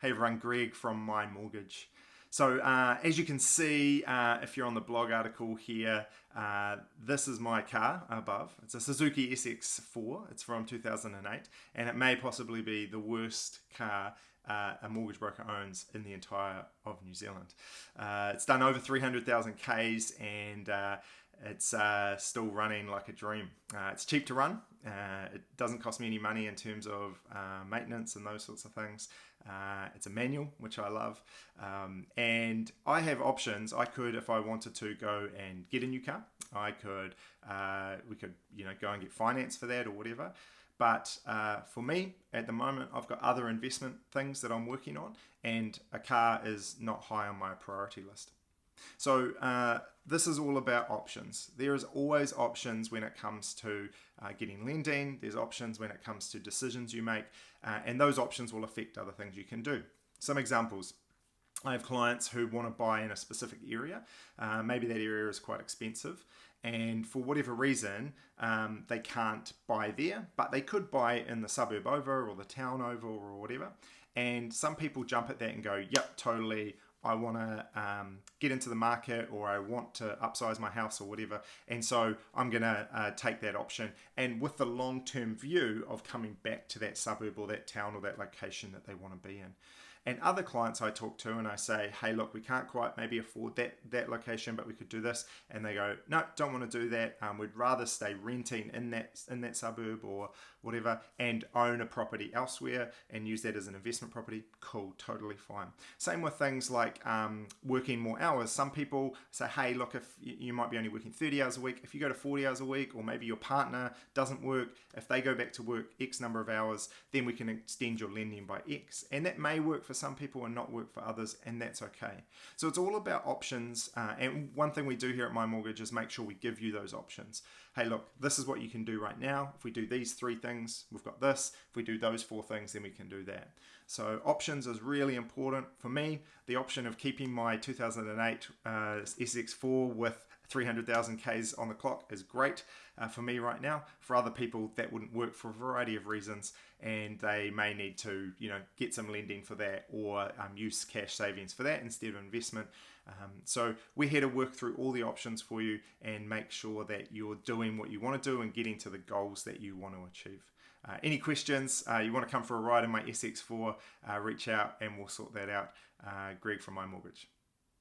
Hey everyone, Greg from My Mortgage. So as you can see, if you're on the blog article here, this is my car above. It's a Suzuki SX4. It's from 2008, and it may possibly be the worst car a mortgage broker owns in the entire of New Zealand. It's done over 300,000 Ks, and it's still running like a dream. It's cheap to run. It doesn't cost me any money in terms of maintenance and those sorts of things. It's a manual, which I love. And I have options. I could, if I wanted to, go and get a new car. I could, we could, go and get finance for that or whatever. But for me, at the moment, I've got other investment things that I'm working on, and a car is not high on my priority list. So this is all about options. There is always options when it comes to getting lending. There's options when it comes to decisions you make, and those options will affect other things you can do. Some examples. I have clients who want to buy in a specific area. Maybe that area is quite expensive, and for whatever reason, they can't buy there, but they could buy in the suburb over or the town over or whatever. And some people jump at that and go, yep, totally, I want to get into the market, or I want to upsize my house or whatever. And so I'm going to take that option, and with the long-term view of coming back to that suburb or that town or that location that they want to be in. And other clients I talk to and I say, hey, look, we can't quite maybe afford that location, but we could do this. And they go, no, don't want to do that. We'd rather stay renting in that suburb or whatever, and own a property elsewhere and use that as an investment property. Cool, totally fine. Same with things like working more hours. Some people say, hey, look, if you might be only working 30 hours a week, if you go to 40 hours a week, or maybe your partner doesn't work, if they go back to work X number of hours, then we can extend your lending by X. And that may work for some people and not work for others, and that's okay. So it's all about options, and one thing we do here at My Mortgage is make sure we give you those options. Hey, look, this is what you can do right now. If we do these 3 things, we've got this. If we do those 4 things, then we can do that. So options is really important. For me, the option of keeping my 2008 SX4 with 300,000 Ks on the clock is great for me right now. For other people, that wouldn't work for a variety of reasons, and they may need to, get some lending for that, or use cash savings for that instead of investment. So we're here to work through all the options for you and make sure that you're doing what you want to do and getting to the goals that you want to achieve. Any questions, you want to come for a ride in my SX4, reach out and we'll sort that out. Greg from My Mortgage.